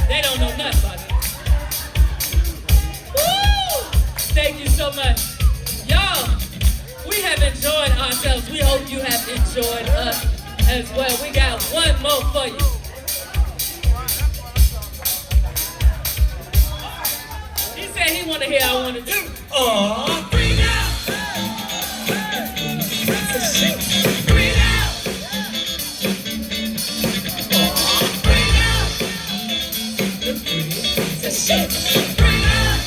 They don't know nothing about it. Woo! Thank you so much. Y'all, we have enjoyed ourselves. We hope you have enjoyed us as well. We got one more for you. He said he want to hear I want to do. Aww. Bring out. That's a shit. Bring out. Aww. Bring out. It's a shit. Bring out.